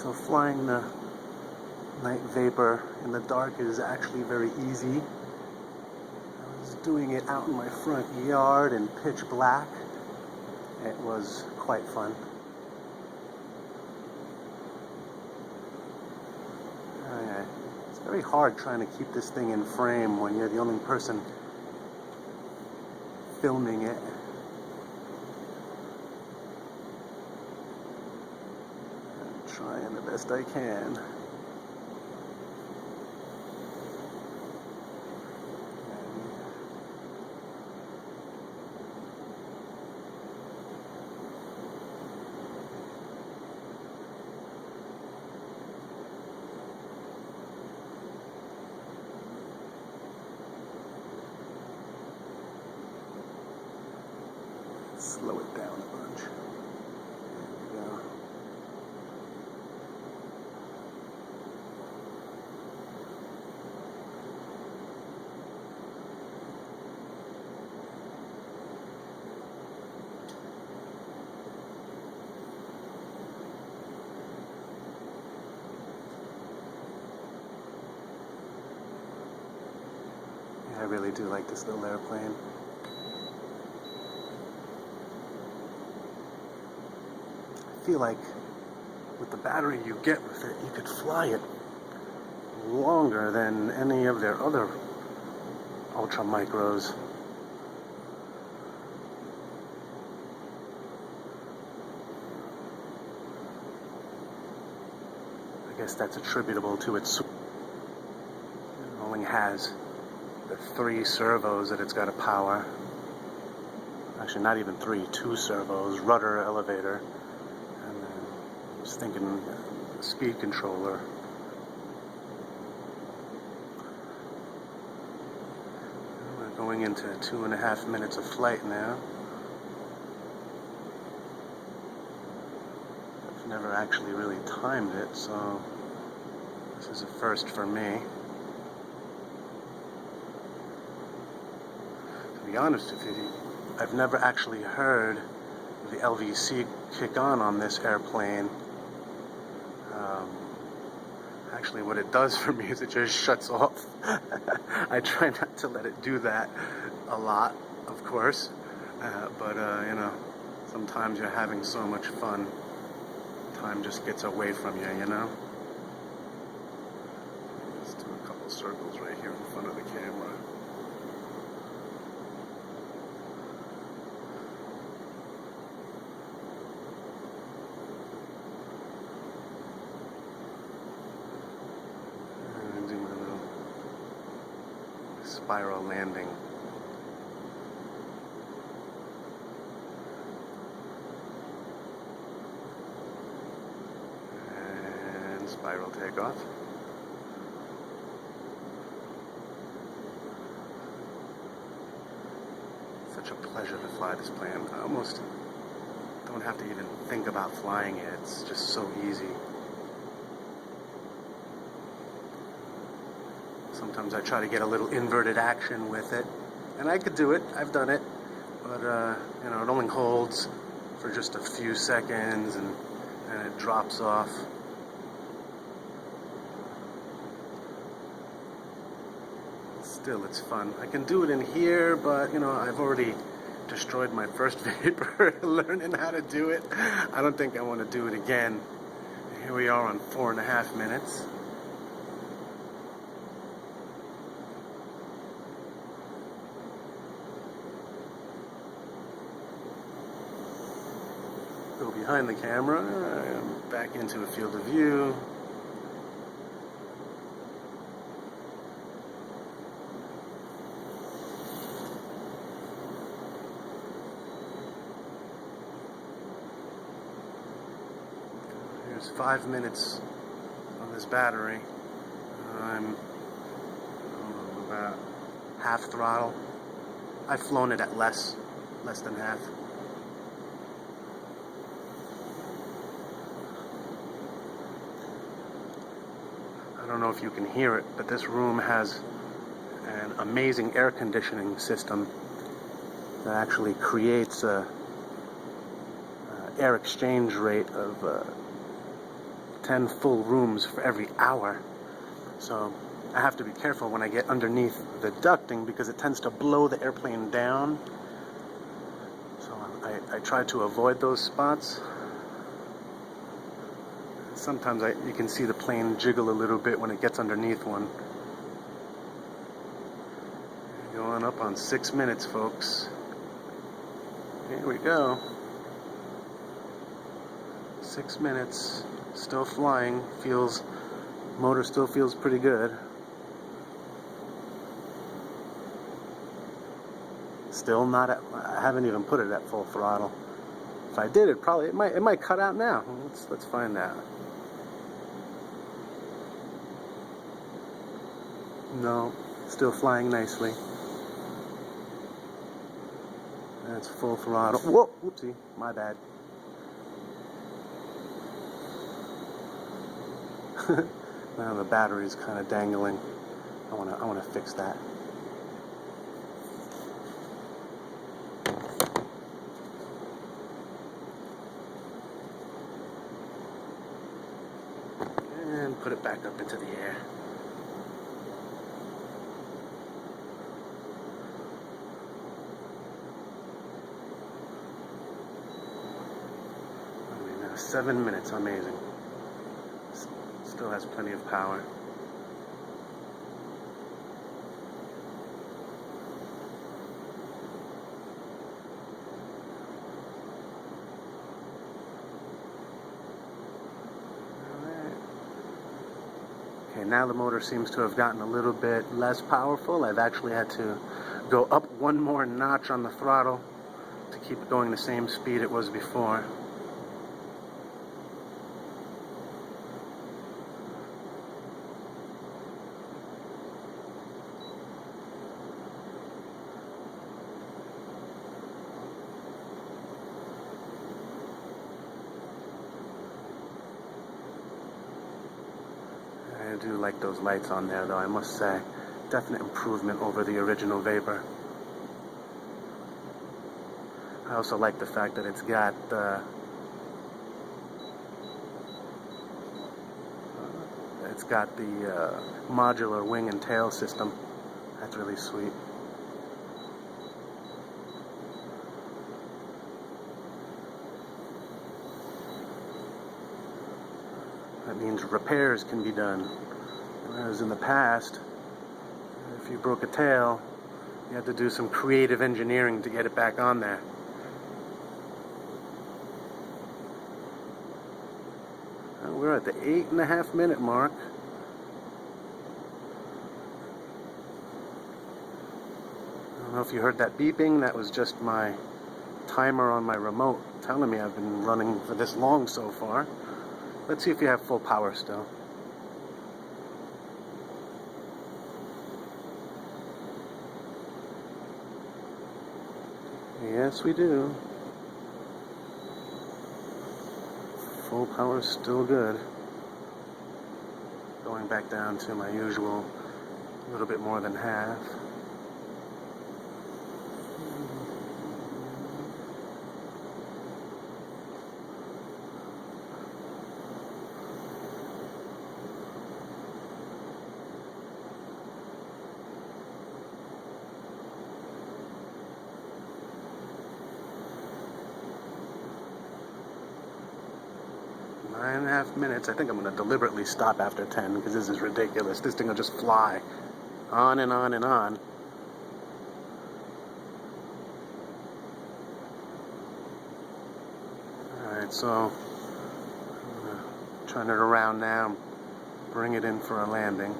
So flying the Night Vapor in the dark is actually very easy. I was doing it out in my front yard in pitch black. It was quite fun. It's very hard trying to keep this thing in frame when you're the only person filming it. I'm trying the best I can. Slow it down a bunch. There we go. Yeah, I really do like this little airplane. I feel like with the battery you get with it, you could fly it longer than any of their other ultra micros. I guess that's attributable to its. It only has the 3 servos that it's got to power. Actually, not even 3, 2 servos, rudder, elevator. I was thinking speed controller. We're going into 2.5 minutes of flight now. I've never actually really timed it, so this is a first for me. To be honest with you, I've never actually heard the LVC kick on this airplane. Actually, what it does for me is it just shuts off. I try not to let it do that a lot, of course, but you know, sometimes you're having so much fun, time just gets away from you, you know? Let's do a couple circles right here in front of the camera. Spiral landing. And spiral takeoff. Such a pleasure to fly this plane. I almost don't have to even think about flying it. It's just so easy. Sometimes I try to get a little inverted action with it, and I could do it. I've done it, but you know, it only holds for just a few seconds, and it drops off. Still, it's fun. I can do it in here, but you know, I've already destroyed my first Vapor learning how to do it. I don't think I want to do it again. Here we are on 4.5 minutes. Go behind the camera, back into a field of view. Here's 5 minutes on this battery. I'm about half throttle. I've flown it at less than half. I don't know if you can hear it, but this room has an amazing air conditioning system that actually creates a air exchange rate of 10 full rooms for every hour. So I have to be careful when I get underneath the ducting because it tends to blow the airplane down. So I try to avoid those spots. Sometimes you can see the plane jiggle a little bit when it gets underneath one. Going up on 6 minutes, folks. Here we go. 6 minutes. Still flying. Motor still feels pretty good. Still not at, I haven't even put it at full throttle. If I did, it might cut out now. Let's find out. No, still flying nicely. That's full throttle. Whoa, whoopsie, my bad. Now the battery's kind of dangling. I wanna fix that. And put it back up into the air. Now 7 minutes, amazing. Still has plenty of power. Okay, now the motor seems to have gotten a little bit less powerful. I've actually had to go up one more notch on the throttle to keep it going the same speed it was before. I do like those lights on there, though, I must say. Definite improvement over the original Vapor. I also like the fact that it's got the modular wing and tail system. That's really sweet. That means repairs can be done. Whereas in the past, if you broke a tail, you had to do some creative engineering to get it back on there. We're at the 8.5 minute mark. I don't know if you heard that beeping. That was just my timer on my remote telling me I've been running for this long so far. Let's see if you have full power still. Yes, we do. Full power is still good. Going back down to my usual, a little bit more than half. Nine and a half minutes. I think I'm going to deliberately stop after 10 because this is ridiculous. This thing will just fly on and on and on. Alright, so I'm going to turn it around now, bring it in for a landing.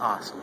Awesome.